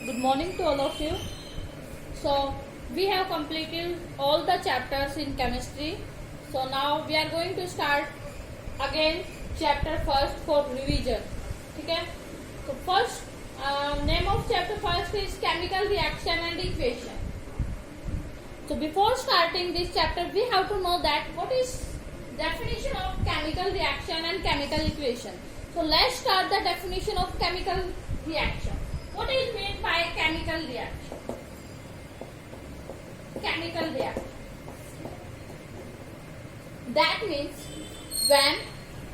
Good morning to all of you. So we have completed all the chapters in chemistry. So now we are going to start again chapter first for revision. Okay. So first name of chapter first is chemical reaction and equation. So before starting this chapter, we have to know that what is definition of chemical reaction and chemical equation. So let's start the definition of chemical reaction. What is meant by chemical reaction? Chemical reaction. That means when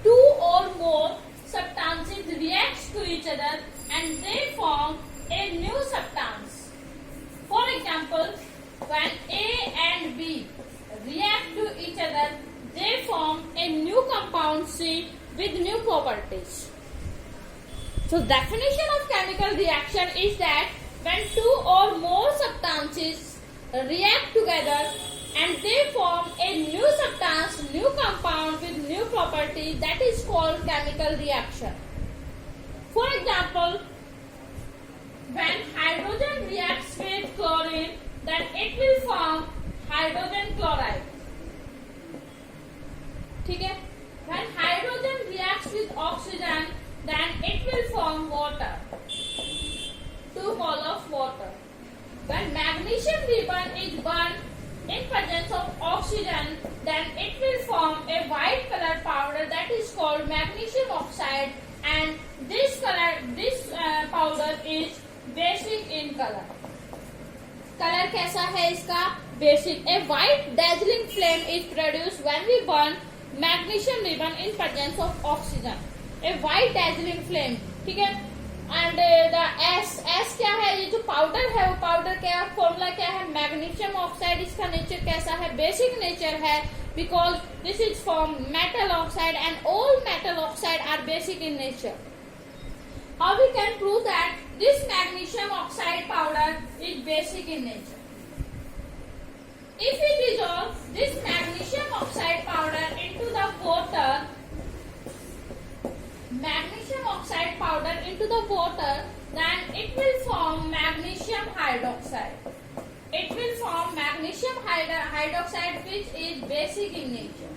two or more substances react to each other and they form a new substance. For example, when A and B react to each other, they form a new compound C with new properties. So definition of chemical reaction is that when two or more substances react together and they form a new substance, new compound with new properties, that is called chemical reaction. For example, when hydrogen reacts with chlorine, then it will form hydrogen chloride. Okay? When hydrogen reacts with oxygen, then it will form water. 2 mole of water. When magnesium ribbon is burned in presence of oxygen, then it will form a white colored powder that is called magnesium oxide, and this powder is basic in color. Color कैसा है इसका? Basic. A white dazzling flame is produced when we burn magnesium ribbon in presence of oxygen. A white dazzling flame. ठीक है? And the S क्या है? ये जो powder है वो पाउडर क्या फॉर्मूला क्या है? Magnesium oxide. इसका नेचर कैसा है? बेसिक नेचर है, because this is from metal oxide and all metal oxide are basic in nature. How we can prove that this magnesium oxide powder is basic in nature? If we dissolve this magnesium oxide powder into the water, then it will form magnesium hydroxide. It will form magnesium hydroxide, which is basic in nature.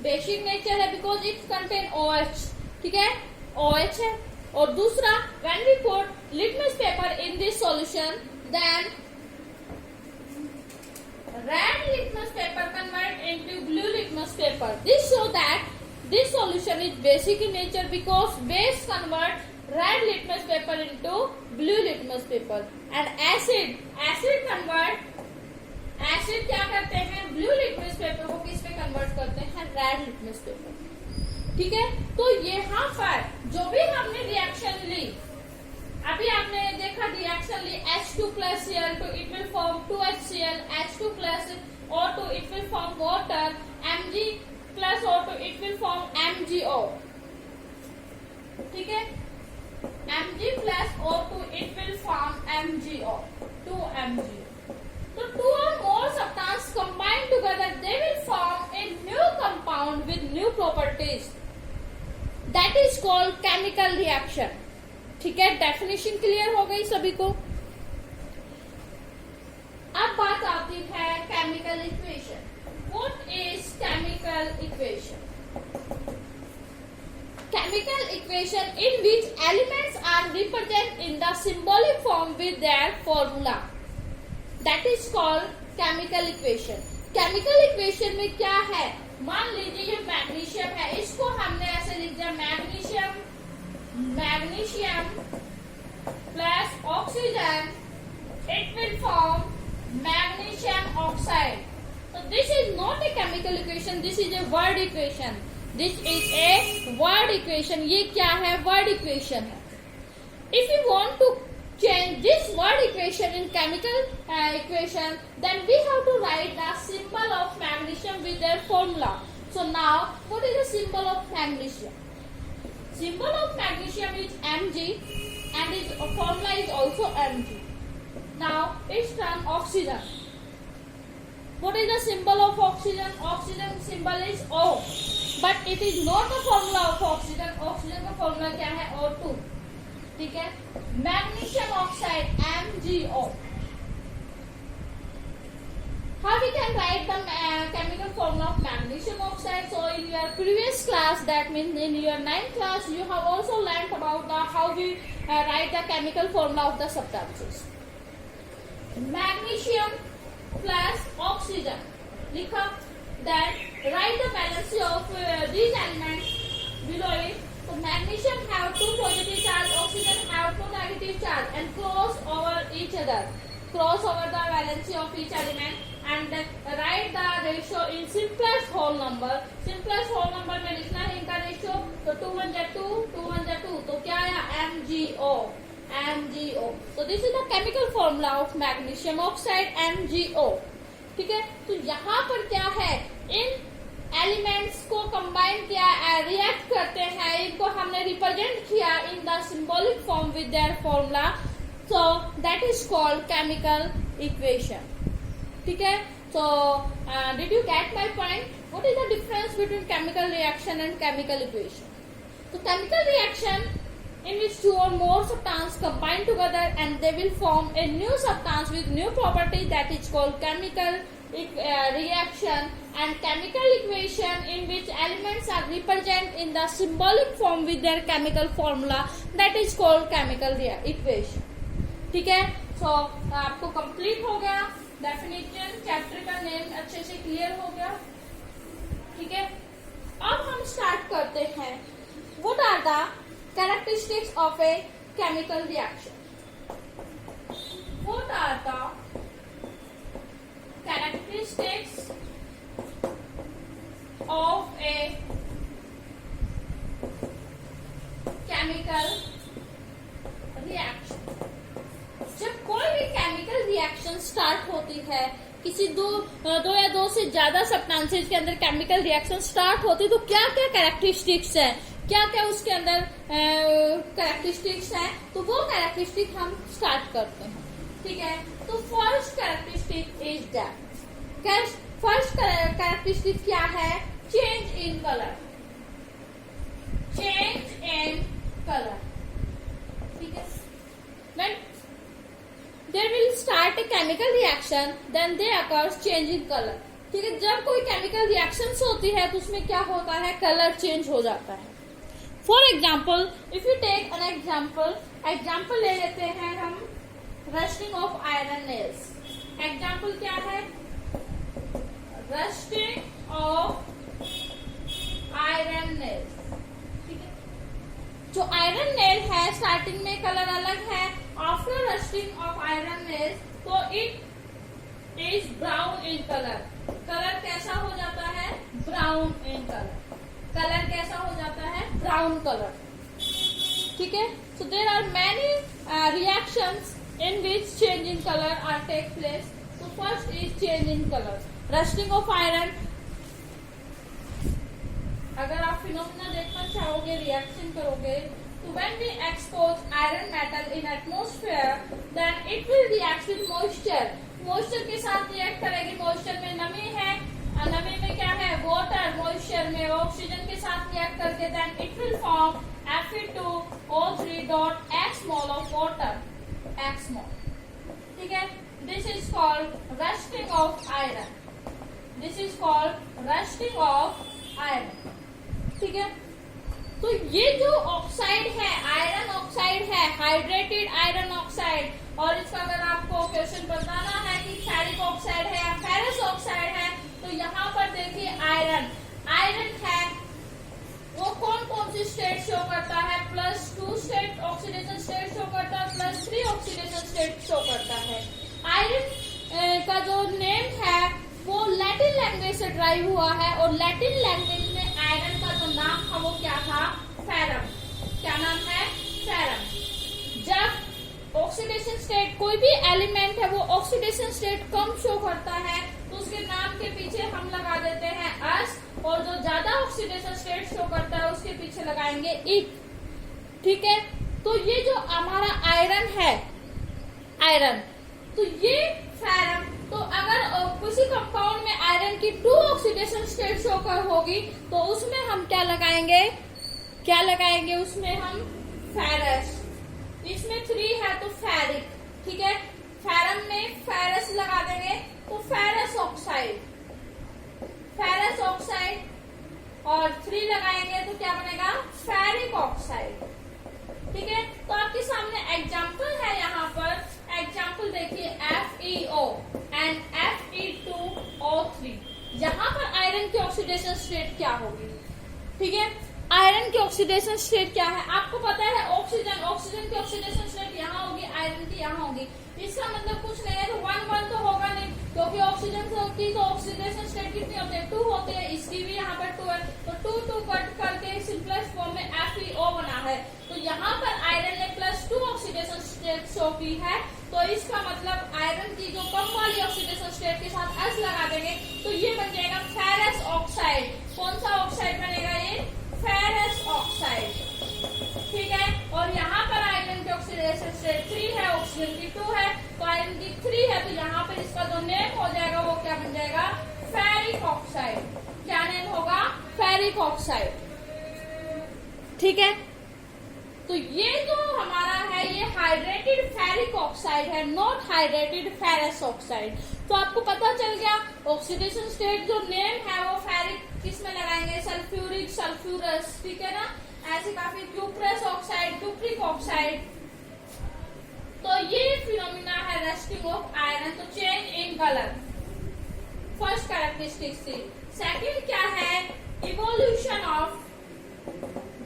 Basic nature है because it contain OH. ठीक है? OH है. और दूसरा, when we put litmus paper in this solution, then red litmus paper convert into blue litmus paper. This shows that this solution is basic in nature because base convert red litmus paper into blue litmus paper. And acid क्या करते हैं? Blue litmus paper को किस पे convert करते हैं? Red litmus paper. ठीक है? तो यहाँ पर जो भी हमने रिएक्शन ली, अभी आपने देखा reaction Lee H2 plus Cl2, it will form 2HCl, H2 plus O2, it will form water, Mg plus O2, it will form MgO. ठीक है? Mg plus O2, it will form MgO, 2MgO. So two or more substances combined together, they will form a new compound with new properties. That is called chemical reaction. ठीक है? Definition clear हो गई सभी को? अब बात आती है chemical equation. What is chemical equation? Chemical equation in which elements are represented in the symbolic form with their formula. That is called chemical equation. Chemical equation में क्या है? मान लीजिए ये मैग्नीशियम है, इसको हमने ऐसे लिख दिया magnesium plus oxygen, it will form magnesium oxide. So this is not a chemical equation, this is a word equation. This is a word equation. ये क्या है? word equation है. If you want to change this word equation in chemical equation, then we have to write the symbol of magnesium with their formula. So now, what is the symbol of magnesium? Symbol of magnesium is Mg and its formula is also Mg. Now, it's turn oxygen. What is the symbol of oxygen? Oxygen symbol is O. But it is not the formula of oxygen. Oxygen का formula क्या है? O2. ठीक है? magnesium oxide MgO. How we can write the chemical formula of magnesium oxide? So in your previous class, that means in your 9th class, you have also learnt about how we write the chemical formula of the substances. Magnesium plus oxygen. लिखा. Then write the valency of these elements below it. So magnesium have 2 positive charge, oxygen have 2 negative charge, and cross over each other. Cross over the valency of each element and write the ratio in simplest whole number. Simplest whole number में लिखना है इनका ratio. तो 2 1 जा 2, 2 1 जा 2. तो क्या आया? MgO. MgO. So this is the chemical formula of magnesium oxide MgO. ठीक है. तो यहाँ पर क्या है? इन एलिमेंट्स को कंबाइन किया, रिएक्ट करते हैं, इनको हमने रिप्रेजेंट किया in the symbolic form with their formula. So that is called chemical equation. ठीक है. So did you get my point? What is the difference between chemical reaction and chemical equation? So chemical reaction in which 2 or more substances combine together and they will form a new substance with new property, that is called chemical reaction. And chemical equation in which elements are represented in the symbolic form with their chemical formula, that is called chemical equation. ठीक है. सो आपको complete हो गया definition. Chapter का name अच्छे से clear हो गया. ठीक है. अब हम स्टार्ट करते हैं. What are the characteristics of a chemical reaction? What are the characteristics of a chemical reaction? जब कोई भी केमिकल रिएक्शन स्टार्ट होती है, किसी दो या दो से ज्यादा सब्सटेंसेज के अंदर केमिकल रिएक्शन स्टार्ट होती है, तो क्या क्या कैरेक्टरिस्टिक्स है, क्या क्या उसके अंदर कैरेक्टरिस्टिक्स है, तो वो कैरेक्टरिस्टिक हम स्टार्ट करते हैं. ठीक है. तो first characteristic is that. First characteristic क्या है? Change in colour. Change in colour. ठीक है. When there will start a chemical reaction, then there occurs change in color. ठीक है. जब कोई केमिकल रिएक्शंस होती है तो उसमें क्या होता है? कलर चेंज हो जाता है. For example, if you take an example ले लेते हैं हम rusting of iron nails. Example क्या है? Rusting of iron nails. ठीक है. जो आयरन नेल है स्टार्टिंग में कलर अलग है. After rusting of iron nails तो it is brown in colour. Colour कैसा हो जाता है? Brown in colour. कलर कैसा हो जाता है? Brown colour. ठीक है. So there are many reactions in which change in colour are take place. तो first is change in colour. Rusting of iron. अगर आप फिनोमेना देखना चाहोगे, रिएक्शन करोगे, तो when we expose iron metal in atmosphere, then it will react with moisture. moisture के साथ react करेगी. moisture में नमी है, नमी में क्या है? water. moisture में ऑक्सीजन के साथ रिएक्ट करके then it will form Fe2O3 dot X mole of water. X mole. ठीक है. This is called rusting of iron. This is called rusting of iron. ठीक है. तो ये जो ऑक्साइड है, आयरन ऑक्साइड है, हाइड्रेटेड आयरन ऑक्साइड, और इसका अगर आपको क्वेश्चन बताना है कि फेरिक ऑक्साइड है या फेरस ऑक्साइड है, तो यहाँ पर देखिए आयरन है, वो कौन कौन सी स्टेट शो करता है? +2 स्टेट ऑक्सीडेशन स्टेट शो करता है, +3 ऑक्सीडेशन स्टेट शो करता है. आयरन का जो नेम है वो लैटिन लैंग्वेज से ड्राइव हुआ है, और लैटिन लैंग्वेज में आयरन का जो नाम था वो क्या था? फेरम. क्या नाम है? फेरम. जब ऑक्सीडेशन स्टेट कोई भी एलिमेंट है वो ऑक्सीडेशन स्टेट कम शो करता है, तो उसके नाम के पीछे हम लगा देते हैं अस, और जो ज्यादा ऑक्सीडेशन स्टेट शो करता है उसके पीछे लगाएंगे इक. ठीक है. तो ये जो हमारा आयरन है, आयरन, तो ये फेरम. तो अगर किसी कंपाउंड में आयरन की 2 ऑक्सीडेशन स्टेट शो कर होगी, तो उसमें हम क्या लगाएंगे? उसमें हम फेरस. इस इसमें 3 है तो फेरिक, ठीक है, फेरम में फेरस लगा देंगे तो फेरस ऑक्साइड, फेरस ऑक्साइड, और 3 लगाएंगे तो क्या बनेगा, फेरिक ऑक्साइड, ठीक है। तो आपके सामने एग्जाम्पल है, यहाँ पर एग्जाम्पल देखिए FeO एंड Fe2O3। यहाँ पर आयरन की ऑक्सीडेशन स्टेट क्या होगी, ठीक है, आयरन की ऑक्सीडेशन स्टेट क्या है, आपको पता है ऑक्सीजन, ऑक्सीजन की ऑक्सीडेशन स्टेट यहाँ होगी, आयरन की यहाँ होगी। इसका मतलब कुछ नहीं है, तो 1-1 तो होगा नहीं, क्योंकि ऑक्सीजन की तो ऑक्सीडेशन स्टेट कितनी होती है, 2 होती है, इसकी भी यहाँ पर 2 है, तो 2 कट करके सिंपलेस्ट फॉर्म में FeO बना है। तो यहाँ पर आयरन ने +2 ऑक्सीडेशन स्टेट शो की है, तो इसका मतलब आयरन की जो कम वाली ऑक्सीडेशन स्टेट के साथ S लगा देंगे तो ये बन जाएगा फेरस ऑक्साइड। कौन सा ऑक्साइड बनेगा, ये फेरस ऑक्साइड, ठीक है। और यहाँ पर आयरन की ऑक्सीडेशन स्टेट 3 है, ऑक्सीजन की 2 है, तो आयरन की 3 है, तो यहाँ पर इसका जो नेम हो जाएगा वो क्या बन जाएगा, फेरिक ऑक्साइड। क्या नेम होगा, फेरिक ऑक्साइड, ठीक है। तो ये जो हमारा है ये हाइड्रेटेड फेरिक ऑक्साइड है, नॉट हाइड्रेटेड फेरस ऑक्साइड। तो आपको पता चल गया ऑक्सीडेशन स्टेट जो नेम है वो फेरिक किसमें लगाएंगे, सल्फ्यूरिक, सल्फ्यूरस, ठीक है ना, ऐसे काफी, क्यूप्रस ऑक्साइड, क्यूप्रिक ऑक्साइड। तो ये फिनोमिना है रस्टिंग ऑफ आयरन। तो change in colour first characteristic थी। सेकंड क्या है, evolution of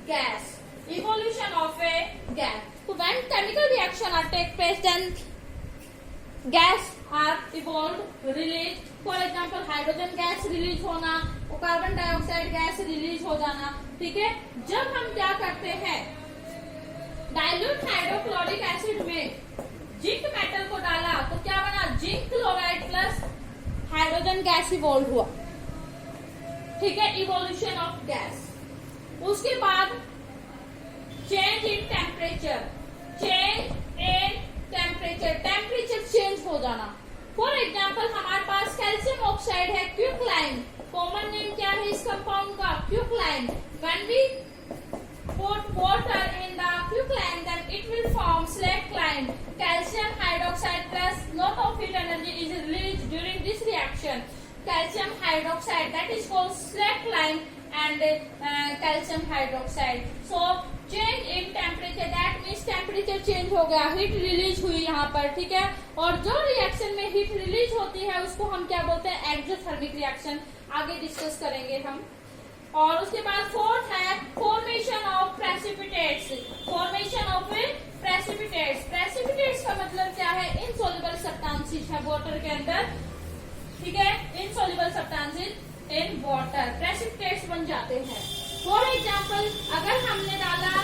gas, evolution of a gas. So when chemical reaction are take place, then gas are evolved, released. For example, hydrogen gas release होना और carbon dioxide gas release हो जाना, ठीक है। जब हम क्या करते हैं, डाइल्यूट हाइड्रोक्लोरिक एसिड में जिंक मेटल को डाला तो क्या बना, zinc chloride plus hydrogen gas evolve हुआ, ठीक है, इवोल्यूशन ऑफ गैस। उसके बाद change in temperature, change in temperature, temperature change हो जाना। फॉर एग्जाम्पल हमारे पास कैल्शियम ऑक्साइड है, क्यूक्लाइन, कॉमन नेम क्या है इस कंपाउंड का, क्यूक्लाइन। When we put water in the quicklime, then it will form slackline. Calcium hydroxide plus lot of heat energy is released during this reaction. Calcium hydroxide, that is called slackline and calcium hydroxide. So change in temperature, that means temperature change हो गया, heat release हुई यहाँ पर, ठीक है। और जो reaction में हीट रिलीज होती है उसको हम क्या बोलते हैं, एक्सोथर्मिक रिएक्शन, आगे डिस्कस करेंगे हम। और उसके बाद फोर्थ है formation of precipitates, formation of precipitates. Precipitates का मतलब क्या है, इनसॉल्युबल सब्सटेंसेस है वाटर के अंदर, ठीक है, insoluble substances in water precipitates बन जाते हैं। फॉर एग्जाम्पल अगर हमने डाला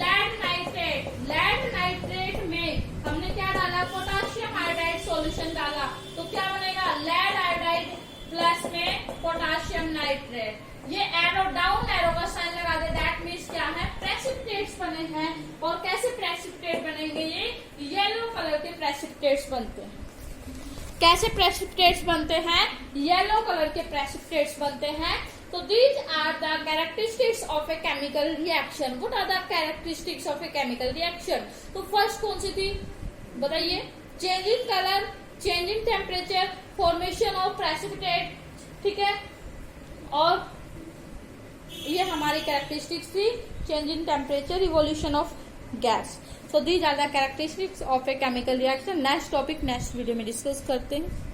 लेड नाइट्रेट, लेड नाइट्रेट में हमने क्या डाला, पोटाशियम आयोडाइड सॉल्यूशन डाला, तो क्या बनेगा, लेड आयोडाइड प्लस में पोटाशियम नाइट्रेट। ये एरो डाउन एरो का साइन लगा दे, दैट मीन्स क्या है, प्रेसिपिटेट्स बने हैं। और कैसे प्रेसिपिटेट बनेंगे, ये येलो कलर के प्रेसिपिटेट्स बनते हैं। कैसे प्रेसिपिटेट्स बनते हैं, येलो कलर के प्रेसिपिटेट्स बनते हैं। तो these are the characteristics of a chemical reaction. What are the characteristics of a chemical reaction? तो फर्स्ट कौन सी थी बताइए, change in colour, change in temperature, formation of precipitate, ठीक है। और ये हमारी कैरेक्टरिस्टिक्स थी, change in temperature, evolution of gas. So these are the characteristics of a chemical reaction. Next topic next video में डिस्कस करते हैं।